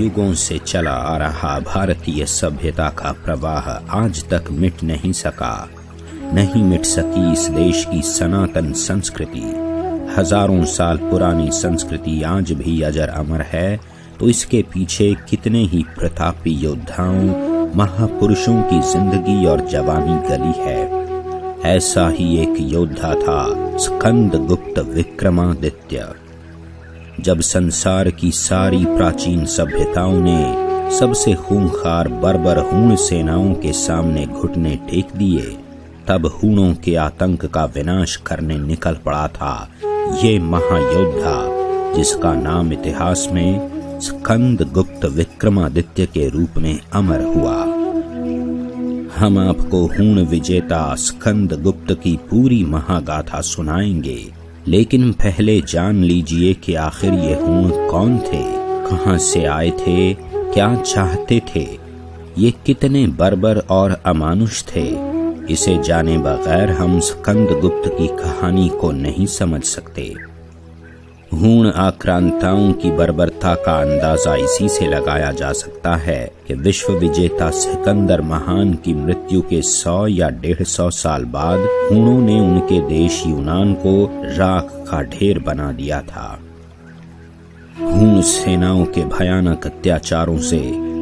युगों से चला आ रहा भारतीय सभ्यता का प्रवाह आज तक मिट नहीं सका। नहीं मिट सकी इस देश की सनातन संस्कृति। हजारों साल पुरानी संस्कृति आज भी अजर अमर है, तो इसके पीछे कितने ही प्रतापी योद्धाओं, महापुरुषों की जिंदगी और जवानी गली है। ऐसा ही एक योद्धा था स्कंदगुप्त विक्रमादित्य। जब संसार की सारी प्राचीन सभ्यताओं ने सबसे खूंखार बर्बर हूण सेनाओं के सामने घुटने टेक दिए, तब हूणों के आतंक का विनाश करने निकल पड़ा था ये महायोद्धा, जिसका नाम इतिहास में स्कंदगुप्त विक्रमादित्य के रूप में अमर हुआ। हम आपको हूण विजेता स्कंदगुप्त की पूरी महागाथा सुनाएंगे, लेकिन पहले जान लीजिए कि आखिर ये हूण कौन थे, कहां से आए थे, क्या चाहते थे, ये कितने बर्बर और अमानुष थे। इसे जाने बगैर हम स्कंदगुप्त की कहानी को नहीं समझ सकते। हूण आक्रांताओं की बर्बरता का अंदाजा इसी से लगाया जा सकता है कि विश्व विजेता सिकंदर महान की मृत्यु के 100 या 150 साल बाद हूणों ने उनके देश यूनान को राख का ढेर बना दिया था। हूण सेनाओं के भयानक अत्याचारों से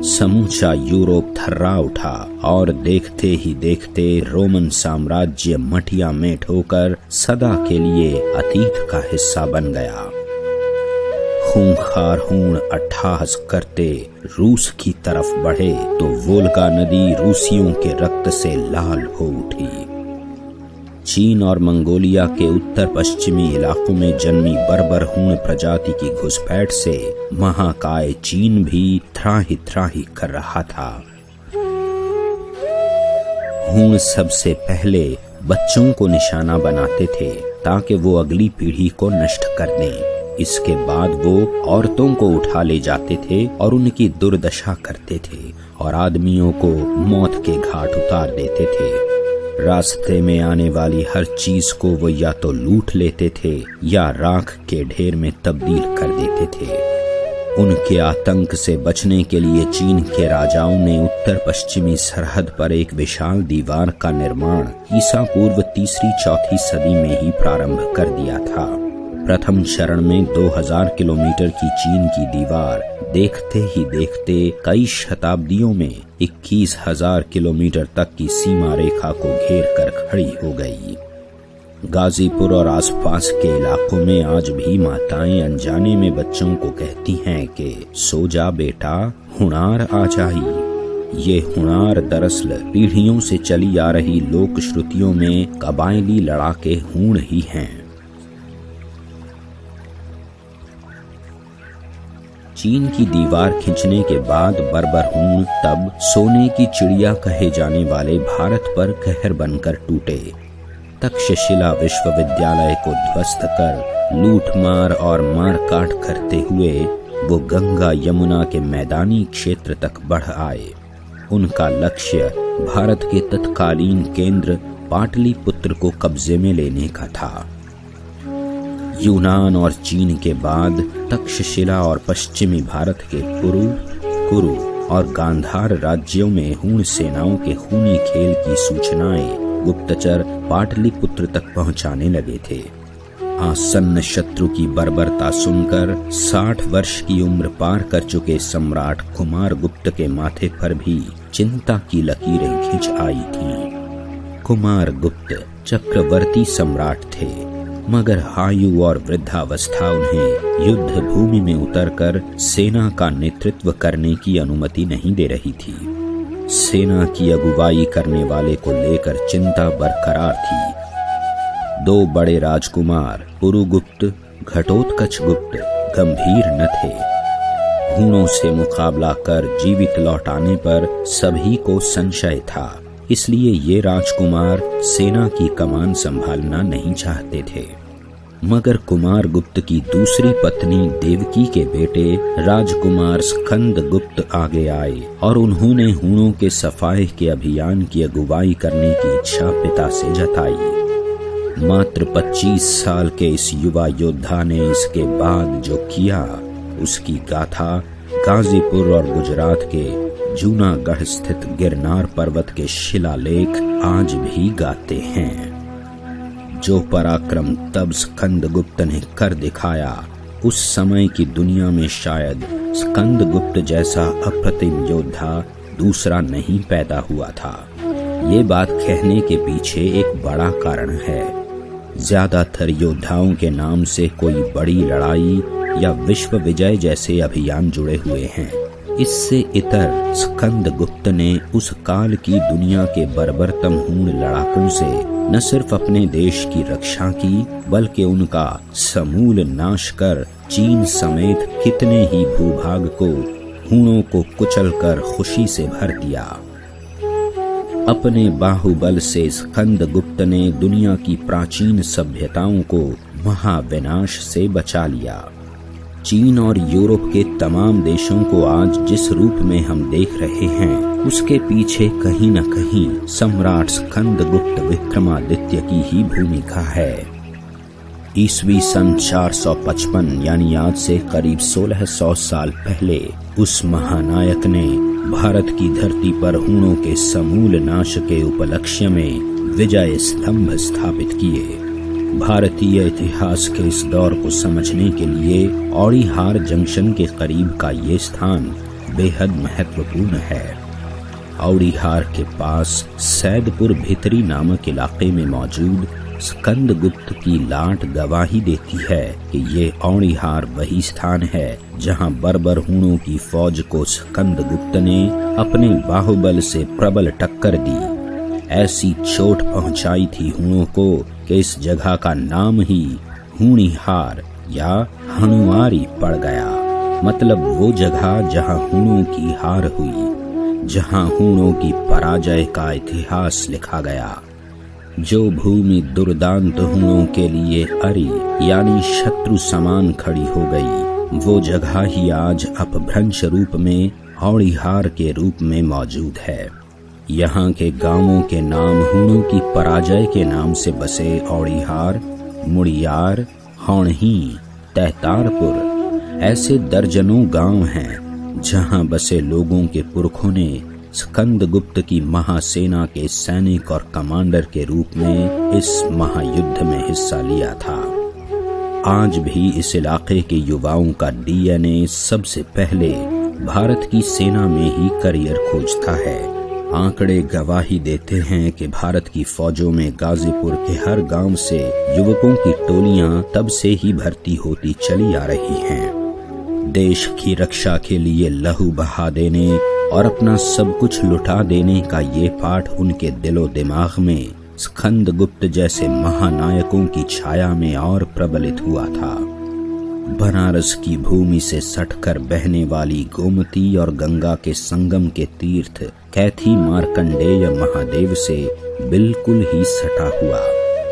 समूचा यूरोप थर्रा उठा और देखते ही देखते रोमन साम्राज्य मटिया मेट होकर सदा के लिए अतीत का हिस्सा बन गया। खूंखार हूण अट्टहास करते रूस की तरफ बढ़े तो वोल्गा नदी रूसियों के रक्त से लाल हो उठी। चीन और मंगोलिया के उत्तर पश्चिमी इलाकों में जन्मी बर्बर हूण प्रजाति की घुसपैठ से महाकाय चीन भी त्राहि कर रहा था। हूण सबसे पहले बच्चों को निशाना बनाते थे ताकि वो अगली पीढ़ी को नष्ट कर दें। इसके बाद वो औरतों को उठा ले जाते थे और उनकी दुर्दशा करते थे और आदमियों को मौत के घाट उतार देते थे। रास्ते में आने वाली हर चीज को वो या तो लूट लेते थे या राख के ढेर में तब्दील कर देते थे। उनके आतंक से बचने के लिए चीन के राजाओं ने उत्तर पश्चिमी सरहद पर एक विशाल दीवार का निर्माण ईसा पूर्व 3री-4थी सदी में ही प्रारंभ कर दिया था। प्रथम चरण में 2000 किलोमीटर की चीन की दीवार देखते ही देखते कई शताब्दियों में 21,000 किलोमीटर तक की सीमा रेखा को घेर कर खड़ी हो गई। गाजीपुर और आसपास के इलाकों में आज भी माताएं अनजाने में बच्चों को कहती हैं कि सो जा बेटा, हुनार आ जाई। ये हुनार दरअसल पीढ़ियों से चली आ रही लोक श्रुतियों में कबायली लड़ाके हूण ही हैं। चीन की दीवार खींचने के बाद बर्बर हूण तब सोने की चिड़िया कहे जाने वाले भारत पर कहर बनकर टूटे। तक्षशिला विश्वविद्यालय को ध्वस्त कर लूटमार और मारकाट करते हुए वो गंगा यमुना के मैदानी क्षेत्र तक बढ़ आए। उनका लक्ष्य भारत के तत्कालीन केंद्र पाटलिपुत्र को कब्जे में लेने का था। यूनान और चीन के बाद तक्षशिला और पश्चिमी भारत के कुरु और गांधार राज्यों में हूण सेनाओं के खूनी खेल की सूचनाएं गुप्तचर पाटलिपुत्र तक पहुंचाने लगे थे। आसन्न शत्रु की बर्बरता सुनकर 60 वर्ष की उम्र पार कर चुके सम्राट कुमारगुप्त के माथे पर भी चिंता की लकीरें खिंच आई थीं। कुमारगुप्त चक्रवर्ती सम्राट थे, मगर आयु और वृद्धावस्था उन्हें युद्ध भूमि में उतरकर सेना का नेतृत्व करने की अनुमति नहीं दे रही थी। सेना की अगुवाई करने वाले को लेकर चिंता बरकरार थी। 2 बड़े राजकुमार पुरुगुप्त, घटोत्कच गुप्त गंभीर न थे। हूणों से मुकाबला कर जीवित लौट आने पर सभी को संशय था, इसलिए ये राजकुमार सेना की कमान संभालना नहीं चाहते थे। मगर कुमारगुप्त की दूसरी पत्नी देवकी के बेटे राजकुमार स्कंदगुप्त आगे आए और उन्होंने हूणों के सफाई के अभियान की अगुवाई करने की इच्छा पिता से जताई। मात्र 25 साल के इस युवा योद्धा ने इसके बाद जो किया उसकी गाथा गाजीपुर और गुजरात के जूनागढ़ स्थित गिरनार पर्वत के शिलालेख आज भी गाते हैं। जो पराक्रम तब स्कंदगुप्त ने कर दिखाया, उस समय की दुनिया में शायद स्कंदगुप्त जैसा अप्रतिम योद्धा दूसरा नहीं पैदा हुआ था। ये बात कहने के पीछे एक बड़ा कारण है। ज्यादातर योद्धाओं के नाम से कोई बड़ी लड़ाई या विश्व विजय जैसे अभियान जुड़े हुए हैं। इससे इतर स्कंदगुप्त ने उस काल की दुनिया के बर्बरतम हूण लड़ाकों से न सिर्फ अपने देश की रक्षा की, बल्कि उनका समूल नाश कर चीन समेत कितने ही भूभाग को हूणों को कुचलकर खुशी से भर दिया। अपने बाहुबल से स्कंदगुप्त ने दुनिया की प्राचीन सभ्यताओं को महाविनाश से बचा लिया। चीन और यूरोप के तमाम देशों को आज जिस रूप में हम देख रहे हैं, उसके पीछे कहीं न कहीं सम्राट स्कंदगुप्त विक्रमादित्य की ही भूमिका है। ईस्वी सन 455 यानी आज से करीब 1600 साल पहले उस महानायक ने भारत की धरती पर हूणों के समूल नाश के उपलक्ष्य में विजय स्तंभ स्थापित किए। भारतीय इतिहास के इस दौर को समझने के लिए औड़ीहार जंक्शन के करीब का ये स्थान बेहद महत्वपूर्ण है। औड़ीहार के पास सैदपुर भितरी नामक इलाके में मौजूद स्कंदगुप्त की लाट गवाही देती है कि ये औड़ीहार वही स्थान है जहां बर्बर हूणों की फौज को स्कंदगुप्त ने अपने बाहुबल से प्रबल टक्कर दी। ऐसी चोट पहुंचाई थी हूणों को कि इस जगह का नाम ही हूणीहार या हनुआरी पड़ गया। मतलब वो जगह जहां हूणों की हार हुई, जहां हूणों की पराजय का इतिहास लिखा गया। जो भूमि दुर्दांत हूणों के लिए अरी यानी शत्रु समान खड़ी हो गई, वो जगह ही आज अपभ्रंश रूप में औड़ीहार के रूप में मौजूद है। यहाँ के गांवों के नाम हूणों की पराजय के नाम से बसे औड़ीहार, मुड़ियार, हौणही, तहतारपुर ऐसे दर्जनों गांव हैं जहां बसे लोगों के पुरखों ने स्कंदगुप्त की महासेना के सैनिक और कमांडर के रूप में इस महायुद्ध में हिस्सा लिया था। आज भी इस इलाके के युवाओं का डीएनए सबसे पहले भारत की सेना में ही करियर खोजता है। आंकड़े गवाही देते हैं कि भारत की फौजों में गाजीपुर के हर गांव से युवकों की टोलियां तब से ही भर्ती होती चली आ रही हैं। देश की रक्षा के लिए लहू बहा देने और अपना सब कुछ लुटा देने का ये पाठ उनके दिलो दिमाग में स्कंदगुप्त जैसे महानायकों की छाया में और प्रबलित हुआ था। बनारस की भूमि से सटकर बहने वाली गोमती और गंगा के संगम के तीर्थ कैथी मार्कंडेय महादेव से बिल्कुल ही सटा हुआ।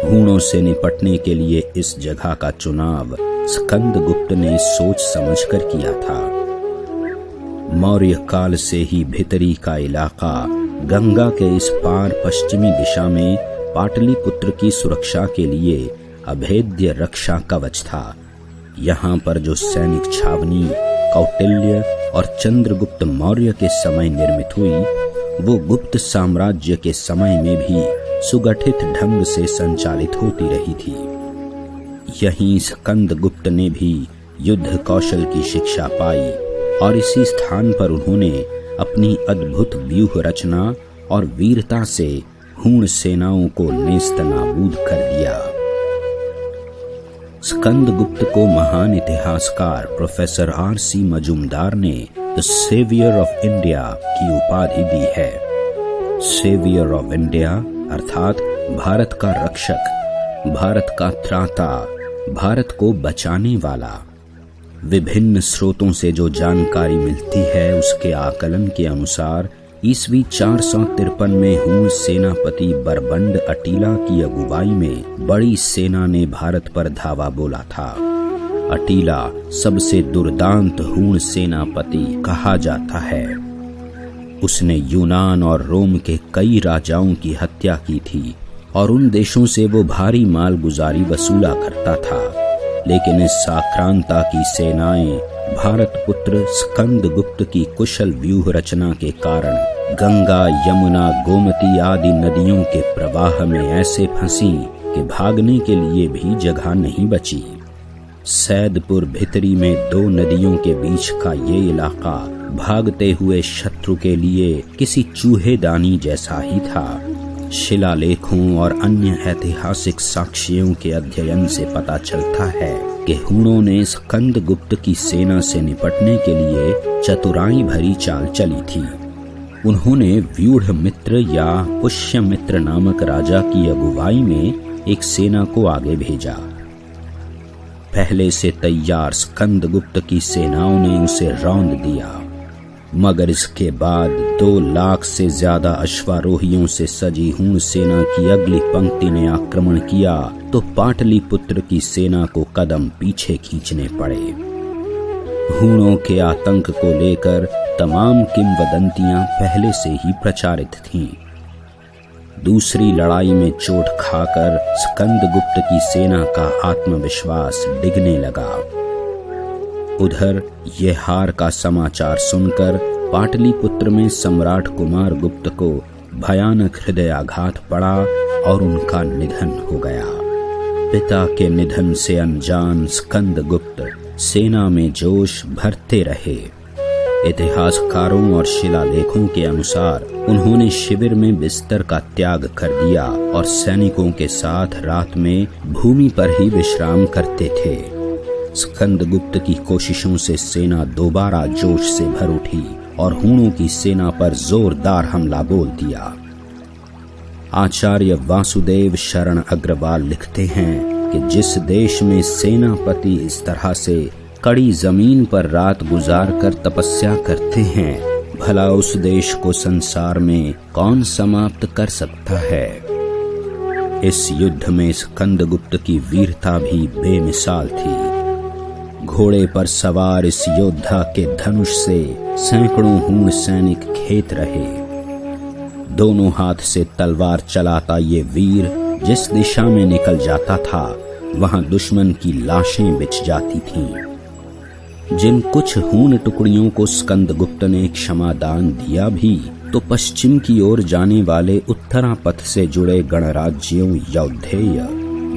हूणों से निपटने के लिए इस जगह का चुनाव स्कंदगुप्त ने सोच समझकर किया था। मौर्य काल से ही भितरी का इलाका गंगा के इस पार पश्चिमी दिशा में पाटलिपुत्र की सुरक्षा के लिए अभेद्य रक्षा कवच था। यहाँ पर जो सैनिक छावनी कौटिल्य और चंद्रगुप्त मौर्य के समय निर्मित हुई, वो गुप्त साम्राज्य के समय में भी सुगठित ढंग से संचालित होती रही थी। यहीं स्कंदगुप्त ने भी युद्ध कौशल की शिक्षा पाई और इसी स्थान पर उन्होंने अपनी अद्भुत व्यूह रचना और वीरता से हूण सेनाओं को नेस्तनाबूद कर दिया। स्कंदगुप्त को महान इतिहासकार प्रोफेसर R.C. मजूमदार ने द सेवियर ऑफ इंडिया की उपाधि दी है। सेवियर ऑफ इंडिया अर्थात भारत का रक्षक, भारत का त्राता, भारत को बचाने वाला। विभिन्न स्रोतों से जो जानकारी मिलती है उसके आकलन के अनुसार ईस्वी 453 में हूण सेनापति बरबंड अटीला की अगुवाई में बड़ी सेना ने भारत पर धावा बोला था। अटीला सबसे दुर्दांत हूण सेनापति कहा जाता है। उसने यूनान और रोम के कई राजाओं की हत्या की थी और उन देशों से वो भारी माल गुजारी वसूला करता था। लेकिन इस आक्रांता की सेनाएं भारत पुत्र स्कंदगुप्त की कुशल व्यूह रचना के कारण गंगा, यमुना, गोमती आदि नदियों के प्रवाह में ऐसे फंसी कि भागने के लिए भी जगह नहीं बची। सैदपुर भितरी में 2 नदियों के बीच का ये इलाका भागते हुए शत्रु के लिए किसी चूहेदानी जैसा ही था। शिलालेखों और अन्य ऐतिहासिक साक्ष्यों के अध्ययन से पता चलता है कि हूणों ने स्कंदगुप्त की सेना से निपटने के लिए चतुराई भरी चाल चली थी। उन्होंने व्यूढ़ मित्र या पुष्यमित्र नामक राजा की अगुवाई में एक सेना को आगे भेजा। पहले से तैयार स्कंदगुप्त की सेनाओं ने उसे रौंद दिया, मगर इसके बाद 2 लाख से ज्यादा अश्वारोहियों से सजी हूण सेना की अगली पंक्ति ने आक्रमण किया तो पाटलिपुत्र की सेना को कदम पीछे खींचने पड़े। हूणों के आतंक को लेकर तमाम किंवदंतियां पहले से ही प्रचारित थीं। दूसरी लड़ाई में चोट खाकर स्कंदगुप्त की सेना का आत्मविश्वास डिगने लगा। उधर ये हार का समाचार सुनकर पाटलिपुत्र में सम्राट कुमार गुप्त को भयानक हृदयाघात पड़ा और उनका निधन हो गया। पिता के निधन से अनजान स्कंदगुप्त सेना में जोश भरते रहे। इतिहासकारों और शिलालेखों के अनुसार उन्होंने शिविर में बिस्तर का त्याग कर दिया और सैनिकों के साथ रात में भूमि पर ही विश्राम करते थे। स्कंदगुप्त की कोशिशों से सेना दोबारा जोश से भर उठी और हूणों की सेना पर जोरदार हमला बोल दिया। आचार्य वासुदेव शरण अग्रवाल लिखते हैं कि जिस देश में सेनापति इस तरह से कड़ी जमीन पर रात गुजार कर तपस्या करते हैं, भला उस देश को संसार में कौन समाप्त कर सकता है। इस युद्ध में स्कंदगुप्त की वीरता भी बेमिसाल थी। घोड़े पर सवार इस योद्धा के धनुष से सैकड़ों हूण सैनिक खेत रहे। दोनों हाथ से तलवार चलाता ये वीर जिस दिशा में निकल जाता था वहां दुश्मन की लाशें बिछ जाती थीं। जिन कुछ हूण टुकड़ियों को स्कंदगुप्त ने क्षमादान दिया भी तो पश्चिम की ओर जाने वाले उत्तरापथ से जुड़े गणराज्यों यौधेय,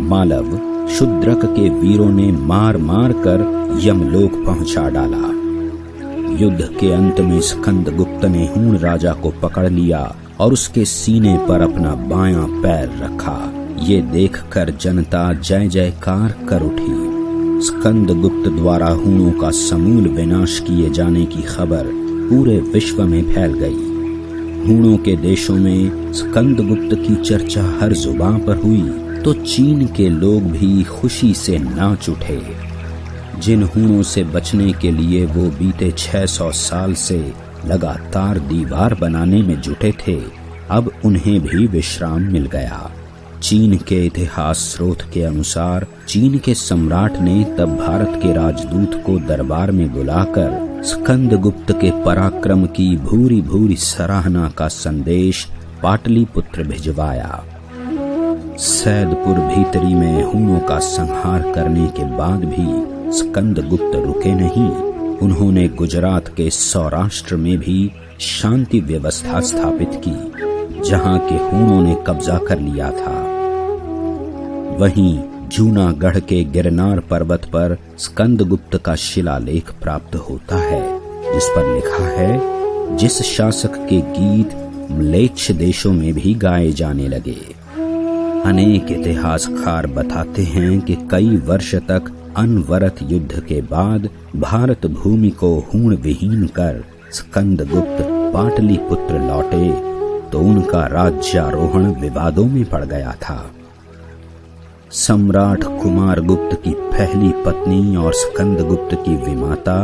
मालव, शूद्रक के वीरों ने मार मार कर यमलोक पहुंचा डाला। युद्ध के अंत में स्कंदगुप्त ने हूण राजा को पकड़ लिया और उसके सीने पर अपना बायां पैर रखा। ये देखकर जनता जय जयकार कर उठी। स्कंदगुप्त द्वारा हूणों का समूल विनाश किए जाने की खबर पूरे विश्व में फैल गई। हूणों के देशों में स्कंदगुप्त की चर्चा हर जुबां पर हुई तो चीन के लोग भी खुशी से नाच उठे। जिन हूणों से बचने के लिए वो बीते 600 साल से लगातार दीवार बनाने में जुटे थे, अब उन्हें भी विश्राम मिल गया। चीन के इतिहास स्रोत के अनुसार चीन के सम्राट ने तब भारत के राजदूत को दरबार में बुलाकर स्कंदगुप्त के पराक्रम की भूरी भूरी सराहना का संदेश पाटलिपुत्र भिजवाया। सैदपुर भीतरी में हूणों का संहार करने के बाद भी स्कंदगुप्त रुके नहीं। उन्होंने गुजरात के सौराष्ट्र में भी शांति व्यवस्था स्थापित की, जहां के हूणों ने कब्जा कर लिया था। वहीं जूनागढ़ के गिरनार पर्वत पर स्कंदगुप्त का शिलालेख प्राप्त होता है, जिस पर लिखा है, जिस शासक के गीत म्लेच्छ देशों में भी गाए जाने लगे। अनेक इतिहासकार बताते हैं कि कई वर्ष तक अनवरत युद्ध के बाद भारत भूमि को हूण विहीन कर स्कंदगुप्त पाटलिपुत्र लौटे तो उनका राज्यारोहण विवादों में पड़ गया था। सम्राट कुमारगुप्त की पहली पत्नी और स्कंदगुप्त की विमाता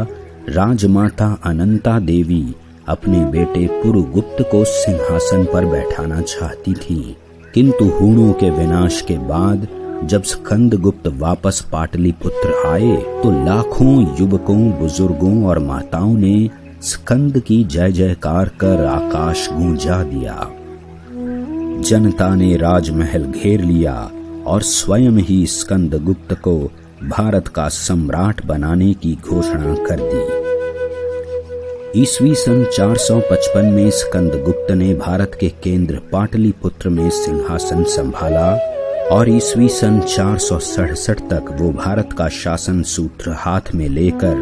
राजमाता अनंता देवी अपने बेटे पुरुगुप्त को सिंहासन पर बैठाना चाहती थी, किंतु हूणों के विनाश के बाद जब स्कंदगुप्त वापस पाटलिपुत्र आए तो लाखों युवकों, बुजुर्गों और माताओं ने स्कंद की जय जयकार कर आकाश गूंजा दिया। जनता ने राजमहल घेर लिया और स्वयं ही स्कंदगुप्त को भारत का सम्राट बनाने की घोषणा कर दी। ईस्वी सन 455 में स्कंदगुप्त ने भारत के केंद्र पाटलिपुत्र में सिंहासन संभाला और ईस्वी सन 467 तक वो भारत का शासन सूत्र हाथ में लेकर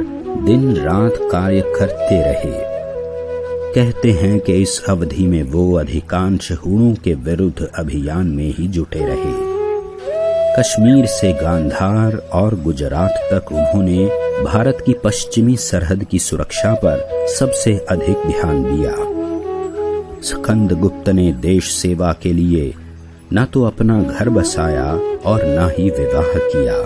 दिन रात कार्य करते रहे। कहते हैं कि इस अवधि में वो अधिकांश हुणों के विरुद्ध अभियान में ही जुटे रहे। कश्मीर से गांधार और गुजरात तक उन्होंने भारत की पश्चिमी सरहद की सुरक्षा पर सबसे अधिक ध्यान दिया। स्कंदगुप्त ने देश सेवा के लिए न तो अपना घर बसाया और न ही विवाह किया।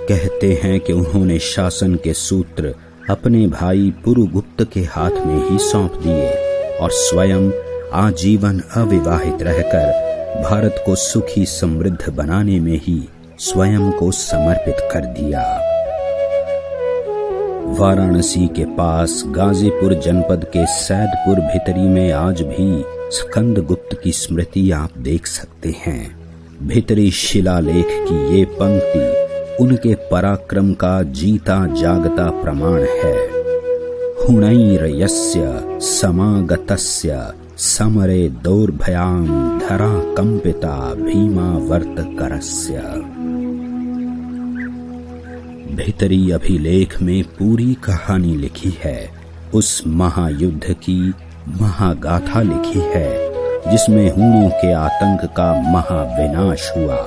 कहते हैं कि उन्होंने शासन के सूत्र अपने भाई पुरुगुप्त के हाथ में ही सौंप दिए और स्वयं आजीवन अविवाहित रहकर भारत को सुखी समृद्ध बनाने में ही स्वयं को समर्पित कर दिया। वाराणसी के पास गाजीपुर जनपद के सैदपुर भितरी में आज भी स्कंदगुप्त की स्मृति आप देख सकते हैं। भितरी शिलालेख की ये पंक्ति उनके पराक्रम का जीता जागता प्रमाण है। हुणैर्यस्य समागतस्य समरे दौर्भयां धरा कंपिता भीमावर्त करस्य। भितरी अभिलेख में पूरी कहानी लिखी है, उस महायुद्ध की महागाथा लिखी है जिसमें हुणों के आतंक का महाविनाश हुआ।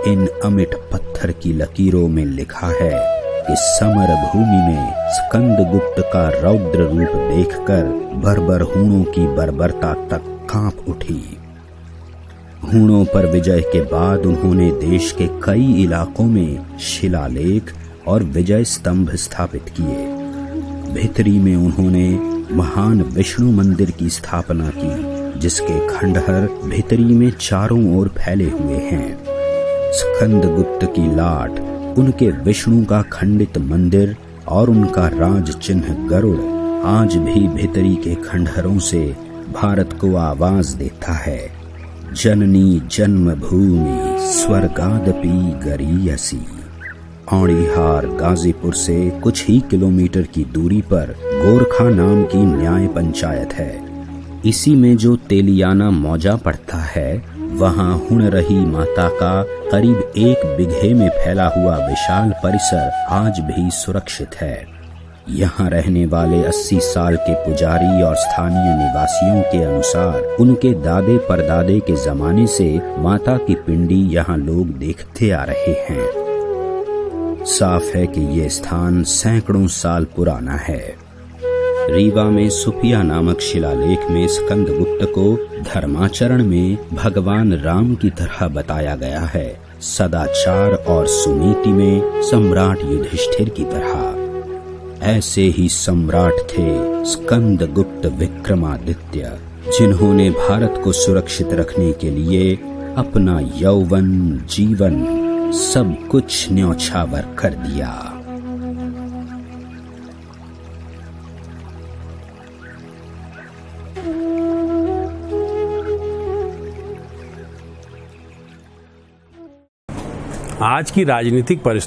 इन अमिट पत्थर की लकीरों में लिखा है कि समर भूमि में स्कंदगुप्त का रौद्र रूप देखकर बर्बर हुणों की बर्बरता तक कांप उठी। हुणों पर विजय के बाद उन्होंने देश के कई इलाकों में शिलालेख और विजय स्तंभ स्थापित किए। भितरी में उन्होंने महान विष्णु मंदिर की स्थापना की जिसके खंडहर भितरी में चारों ओर फैले हुए हैं। स्कंदगुप्त की लाट, उनके विष्णु का खंडित मंदिर और उनका राज चिन्ह गरुड़ आज भी भितरी के खंडहरों से भारत को आवाज देता है। जननी जन्मभूमि स्वर्गादपि गरीयसी। औड़ीहार गाजीपुर से कुछ ही किलोमीटर की दूरी पर गोरखा नाम की न्याय पंचायत है। इसी में जो तेलियाना मौजा पड़ता है वहाँ हुणरही माता का करीब 1 बिघे में फैला हुआ विशाल परिसर आज भी सुरक्षित है। यहाँ रहने वाले 80 साल के पुजारी और स्थानीय निवासियों के अनुसार उनके दादे परदादे के जमाने से माता की पिंडी यहाँ लोग देखते आ रहे हैं। साफ है कि ये स्थान सैकड़ों साल पुराना है। रीवा में सुफिया नामक शिलालेख में स्कंदगुप्त को धर्माचरण में भगवान राम की तरह बताया गया है, सदाचार और सुनीति में सम्राट युधिष्ठिर की तरह। ऐसे ही सम्राट थे स्कंदगुप्त विक्रमादित्य, जिन्होंने भारत को सुरक्षित रखने के लिए अपना यौवन जीवन सब कुछ न्यौछावर कर दिया। आज की राजनीतिक परिस्थिति